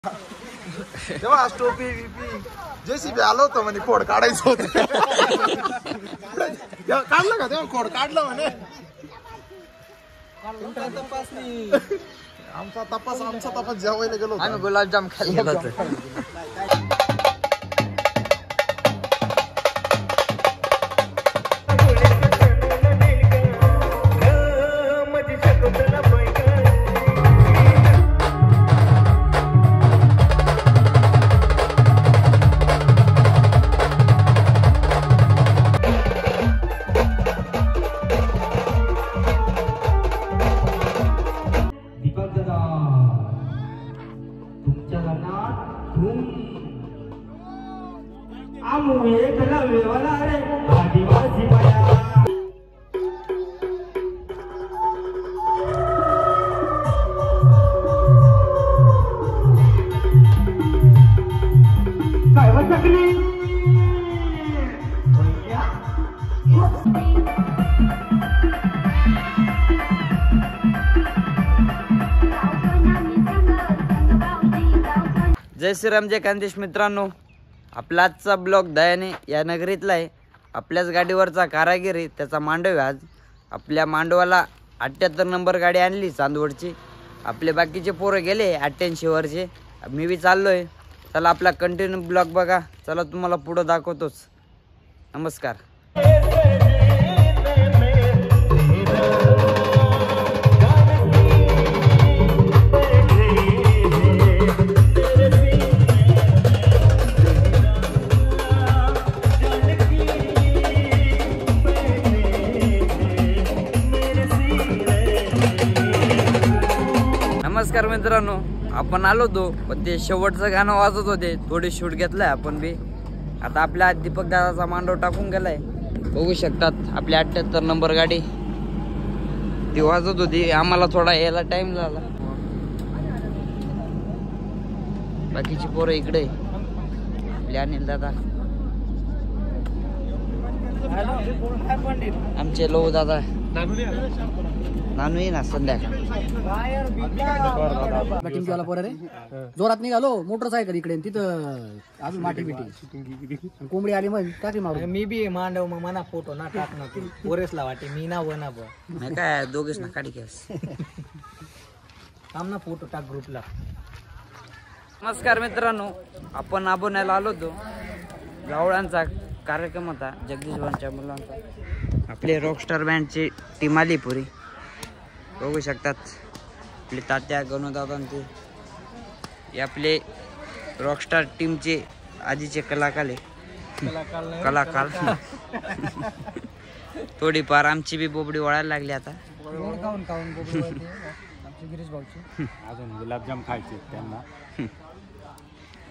तेव्हा टोपी BP JCB आलो होतो म्हणे खोड काढायचं होतं. काढलं का तेव्हा खोड काढलं म्हणे. आमचा तपास जेवायला गेलो आम्ही गुलाबजाम खाल्ले होते. जय श्रीराम, जय खानदेश. मित्रांनो, आपला आजचा ब्लॉग दयाने या नगरीतला आहे. आपल्याच गाडीवरचा कारागिरी त्याचा मांडव आज. आपल्या मांडवाला 78 नंबर गाडी आणली चांदवडची. आपले बाकीचे पोरं गेले 88 वरचे. मी बी चाललोय. चला आपला कंटिन्यू ब्लॉग बघा. चला तुम्हाला पुढं दाखवतोच. नमस्कार. नमस्कार मित्रांनो, आपण आलो होतो पण ते शेवटचं गाणं वाजत होते. थोडे शूट घेतलंय आपण बी. आता आपल्या दीपक दादाचा मांडव टाकून गेलाय. बघू शकतात आपली 78 नंबर गाडी ती वाजत होती. आम्हाला थोडा यायला टाइम झाला. बाकीची पोरं इकडे आपले अनिल दादा, आमचे लो दादा, नानू ये ना संध्याकाळ. टीमवाला पोर रे जोरात निघालो. मोटरसायकल इकडे तिथं अजून माठी बिटी कोंबडी आली मग टाकी मारू. मी बी मांडव मग मना फोटो ना टाकणार तू पोरेसला वाटे मी ना वना ब काय दोघेच ना काढी केस आमना फोटो टाक ग्रुपला. नमस्कार मित्रांनो, आपण आबोण्याला आलो होतो. गावळांचा कार्यक्रम होता जगदीश मुलांचा. आपले रॉकस्टार बँडची टीम आली पुरी. बघू शकतात आपले तात्या गणूदादा ते. हे आपले रॉकस्टार टीमचे आधीचे कलाकार थोडीफार आमची बी बोबडी वळायला लागली आता. अजून गुलाबजाम खायचे त्यांना.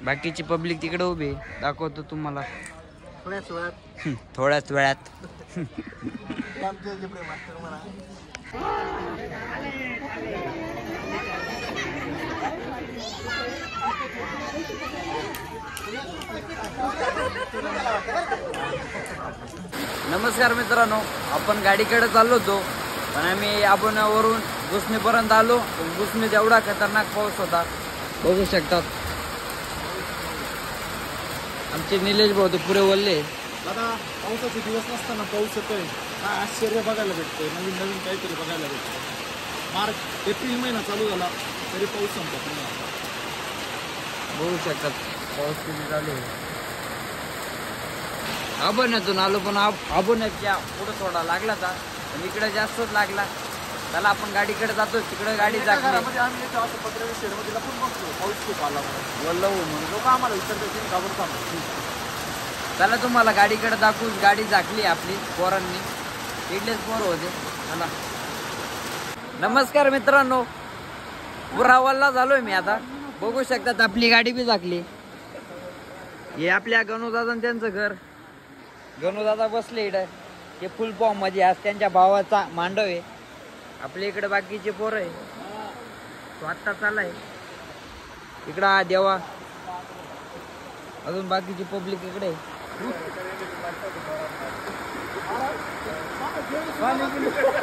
बाकीची पब्लिक तिकडे उभी. दाखवतो तुम्हाला थोड्याच वेळात. नमस्कार मित्रांनो, आपण गाडीकडे चाललो होतो पण आम्ही आबोण्यावरून गुसमीपर्यंत आलो. गुसमीत एवढा खतरनाक पाऊस होता. बघू शकतात आमचे निलेश भाऊ पुरे वल्ले. दादा, पावसाचे दिवस नसताना पाऊस येतोय. काय आश्चर्य बघायला भेटतंय. नवीन नवीन काहीतरी बघायला भेटतंय. एप्रिल महिना चालू झाला तरी पाऊस संपत नाही. बघू शकतात पाऊस किती चालू आहे. आबोण्यातून आलो पण आबोण्याच्या पुढे थोडा लागला था पण इकडे जास्तच लागला. त्याला आपण गाडीकडे जातो. तिकडे गाडी जागली. आम्ही येतो असं पत्र्याच्या शेडमध्ये लपून बसतो. पाऊस खूप आला वल्ल म्हणून लोक आम्हाला विचारते घाबरतो. त्याला तुम्हाला गाडीकडे दाखवू. गाडी झाकली आपली पोरांनी. इडलेच पोर होते. चला. नमस्कार मित्रांनो, पुरा वल्ला झालोय मी आता. बघू शकतात आपली गाडी बी झाकली. हे आपल्या गणूदादा त्यांचं घर. गणूदादा बसले इकडे. हे फुल फॉर्म मध्ये आज त्यांच्या भावाचा मांडव आहे. आपल्या इकडे बाकीचे पोर आहे. तो आत्ता चालाय इकडं. हा देवा. अजून बाकीची पब्लिक इकडे.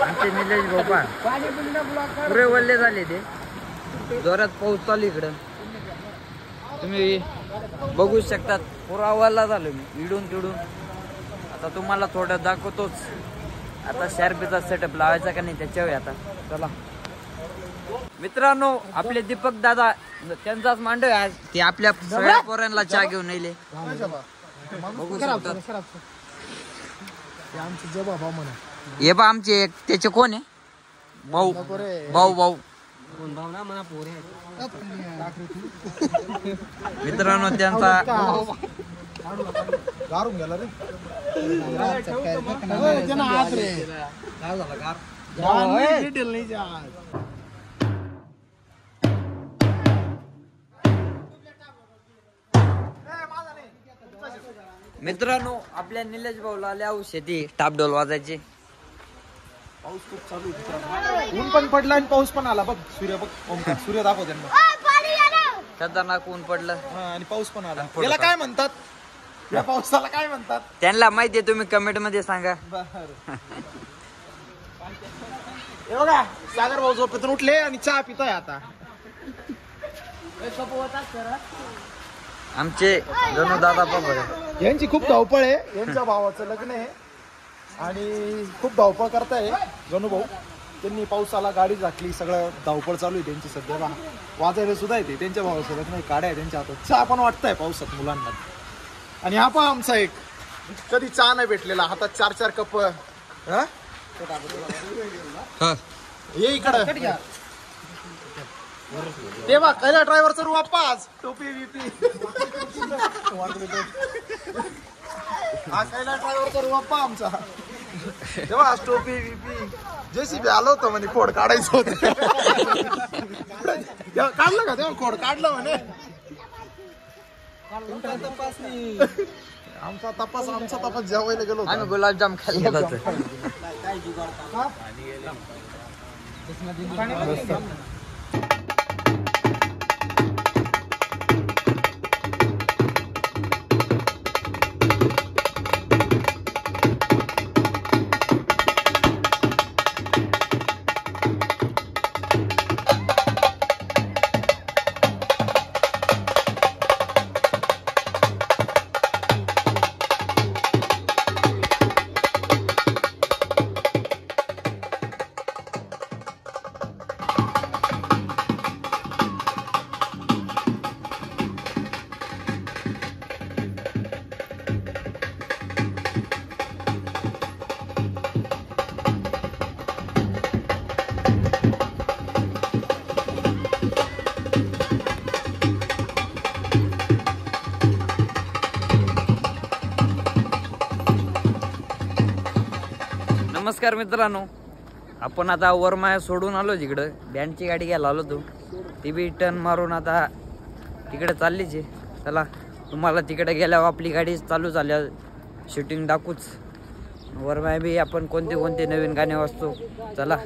आमचे निलेश गोपाळ पुरे वल्ले झाले ते. जोरात पाऊस चालू इकडं. तुम्ही बघू शकतात. पुरावाला झालो मी इडून तिडून. आता तुम्हाला थोडं दाखवतोच. आता शार्पीचा सेटअप लावायचा का नाही त्याच्यावर आता. चला मित्रांनो, आपले दीपक दादा त्यांचाच मांडव आहे. ते आपल्या सगळ्या पोरांना चहा घेऊन येले. बघू शकतात. हे बा आमचे त्याचे कोण आहे? भाऊ भाऊ भाऊ मित्रांनो त्यांचा मित्रांनो आपल्या निलेश भाऊला आल्या शेती टापडोल वाजायचे. पाऊस खूप चालू आहे. ऊन पण पडला आणि पाऊस पण आला. बघ सूर्य, बघ ओमकार, सूर्य दाखव त्यांना. खतरनाक ऊन पडलं आणि पाऊस पण आला. याला काय म्हणतात? या पावसाला काय म्हणतात? त्यांना माहितीये, तुम्ही कमेंट मध्ये सांगा. हे बघा सागर भाऊ झोपेतून उठले आणि चहा पिताय आता. आमचे जणू दादा बाबा यांची खूप धावपळ आहे. यांच्या भावाचं लग्न आहे आणि खूप धावपळ करताय जणू भाऊ. त्यांनी पावसाला गाडी झाकली, सगळं धावपळ चालू आहे त्यांची सध्या. वाजायला सुद्धा येते. त्यांच्या भावाचं लग्न आहे, गाड्या आहे त्यांच्या हातात. चहा पण वाटतंय पावसात मुलांना. आणि हा पण आमचा एक कधी चहा नाही भेटलेला, हातात 4-4 कप. ये इकडं ते बघ, पहिला ड्रायव्हरचा रू आज टोपी बिपी. हा पहिला ड्रायव्हरचा रू आमचा. तेव्हा टोपी बिपी जेसीबी आलो होतो म्हणे, खोड काढायचं होतं. काढलं का तेव्हा? खोड काढलं म्हणे. आमचा तपास जेवायला गेलो. आम्ही गुलाबजाम खाल्ले होते. नमस्कार मित्रांनो, आपण आता वरमाया सोडून आलो तिकडं. बँडची गाडी घ्यायला आलो होतो. ती बी टर्न मारून आता तिकडे चाललीच आहे. चला तुम्हाला तिकडे गेल्यावर आपली गाडी चालू झाल्या शूटिंग दाखवूच. वरमाया बी आपण कोणते कोणते नवीन गाणे वाजतो. चला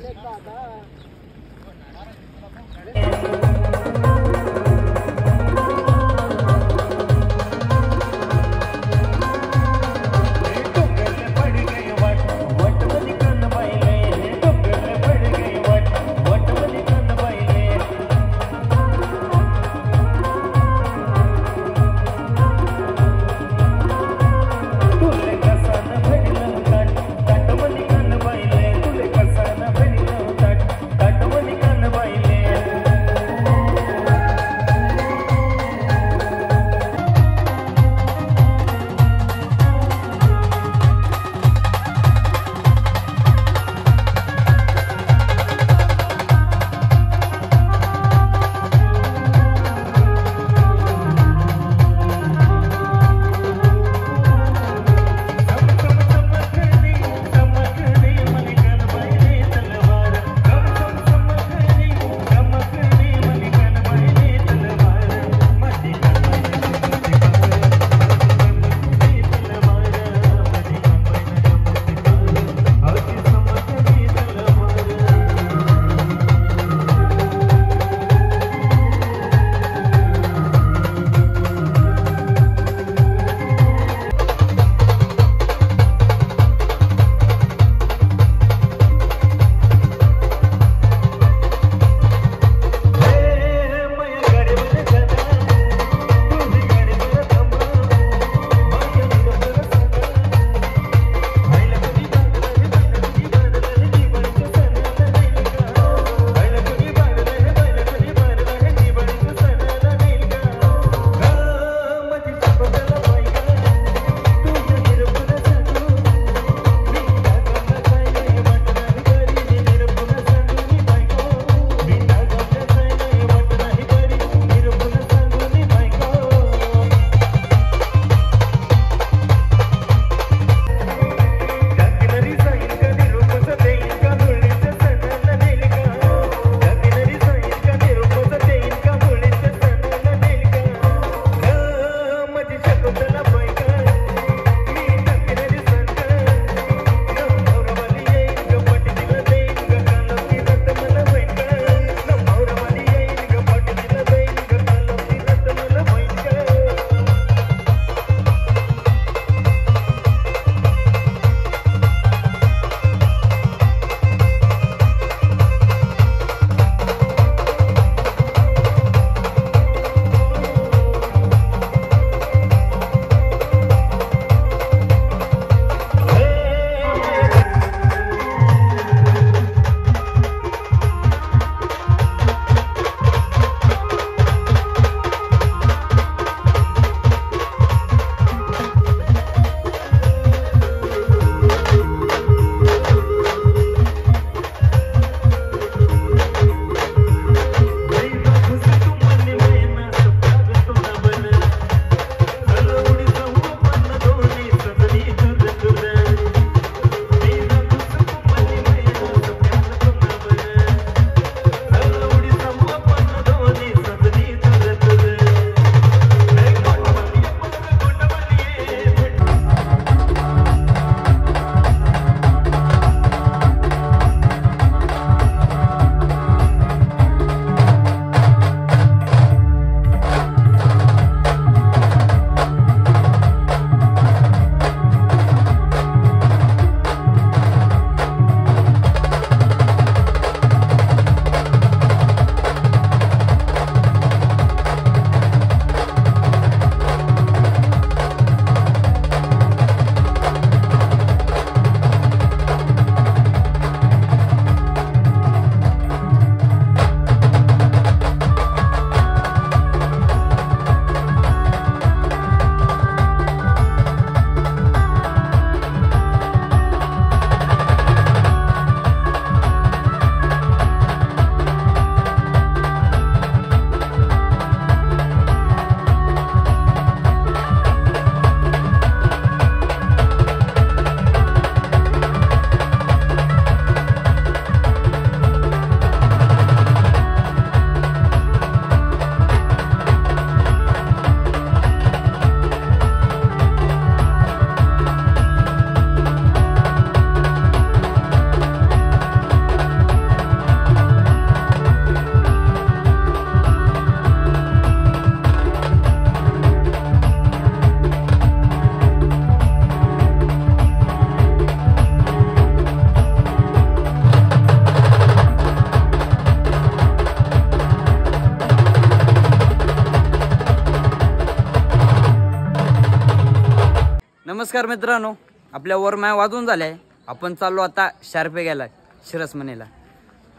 नमस्कार मित्रांनो, आपल्या वरमाया वाजून झाल्या. आपण चाललो आता शार्पे गेला शिरसमणीला.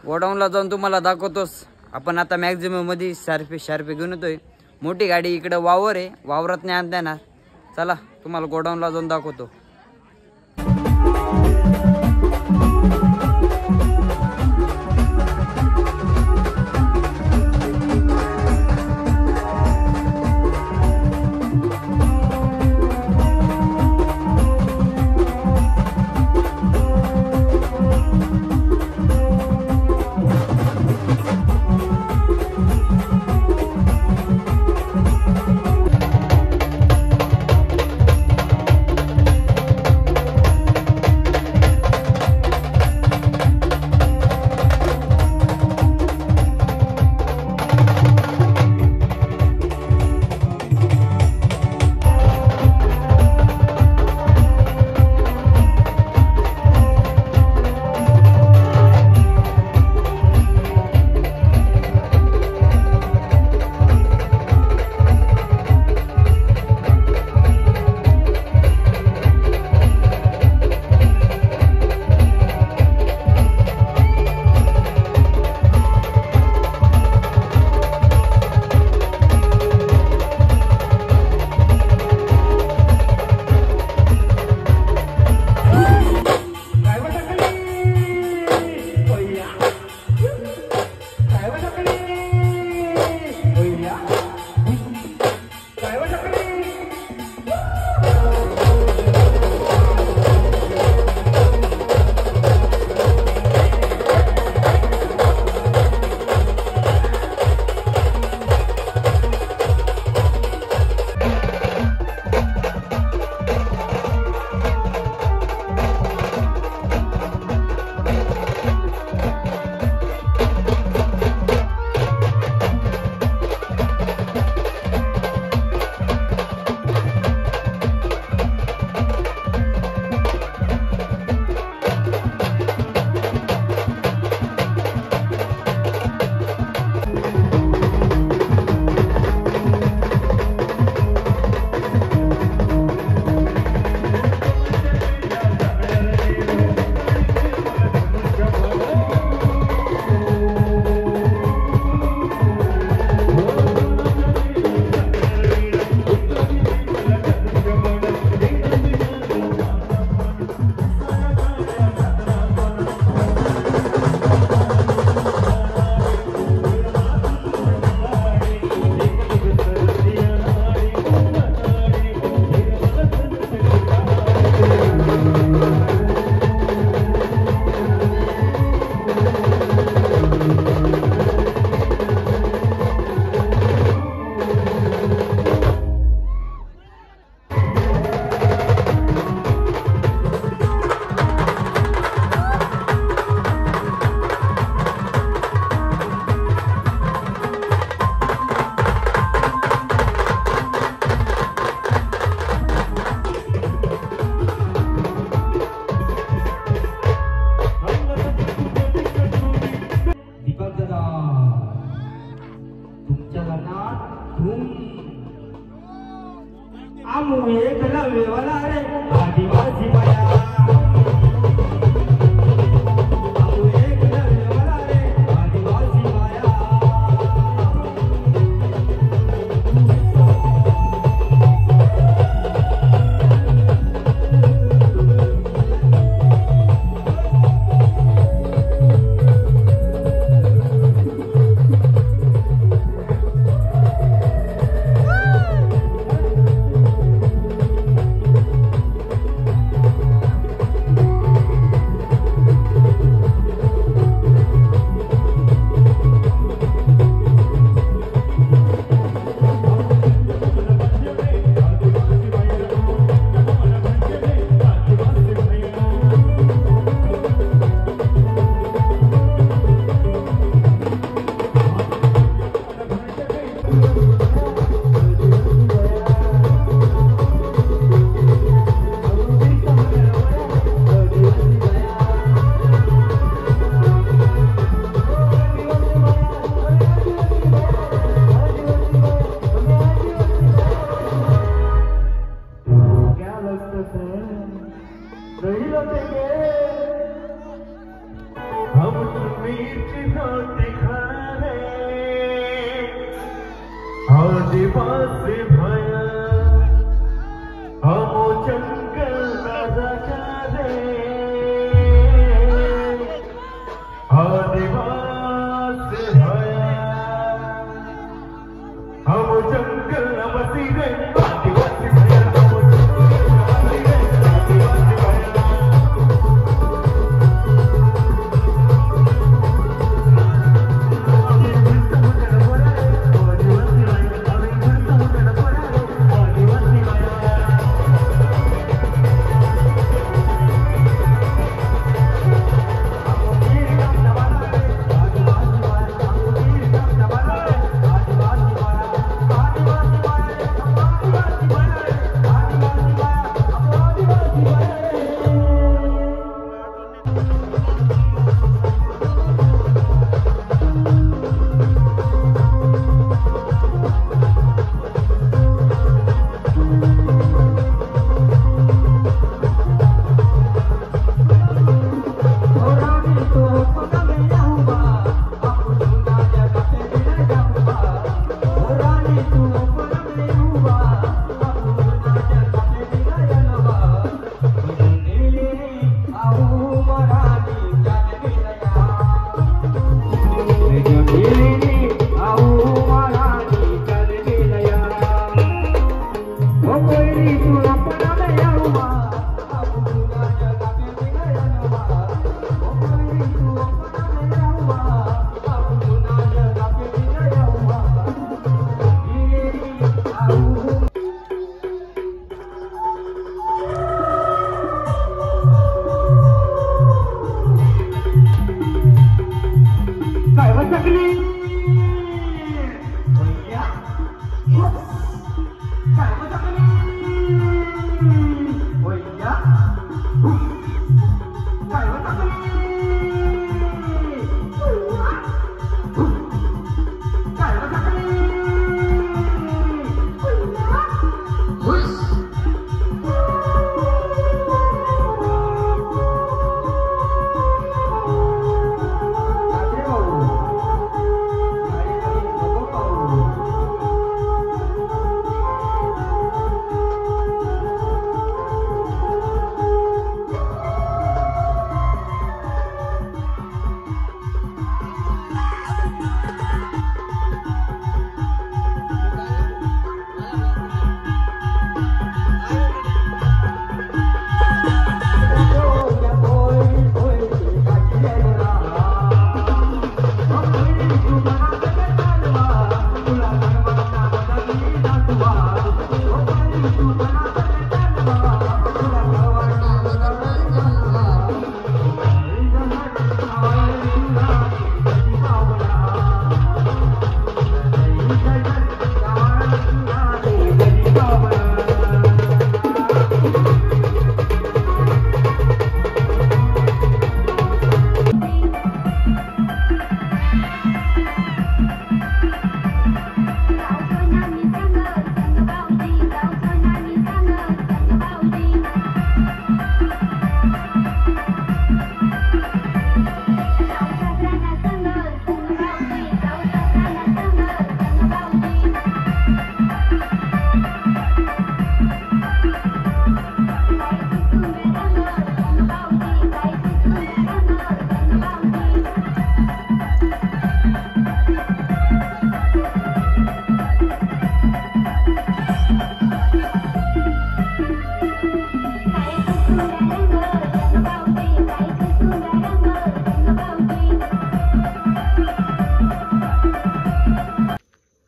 गोडाऊनला जाऊन तुम्हाला दाखवतोस. आपण आता मॅक्झिमम मध्ये शार्पे घेऊन येतोय. मोठी गाडी इकडे वावर आहे, वावरात नाही आणता येणार. चला तुम्हाला गोडाऊनला जाऊन दाखवतो.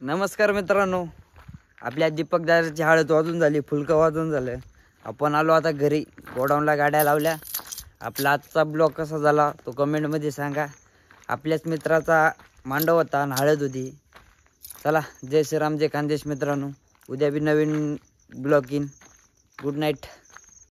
नमस्कार मित्रांनो, आपल्या दीपक दादाची हळद वाजून झाली, फुलकं वाजून झालं. आपण आलो आता घरी, गोडाऊनला गाड्या लावल्या. आपला आजचा ब्लॉग कसा झाला तो कमेंटमध्ये सांगा. आपल्याच मित्राचा मांडव होता आणि हळद होती. चला, जय श्रीराम, जय खानदेश मित्रांनो. उद्या बी नवीन ब्लॉग इन. Good night.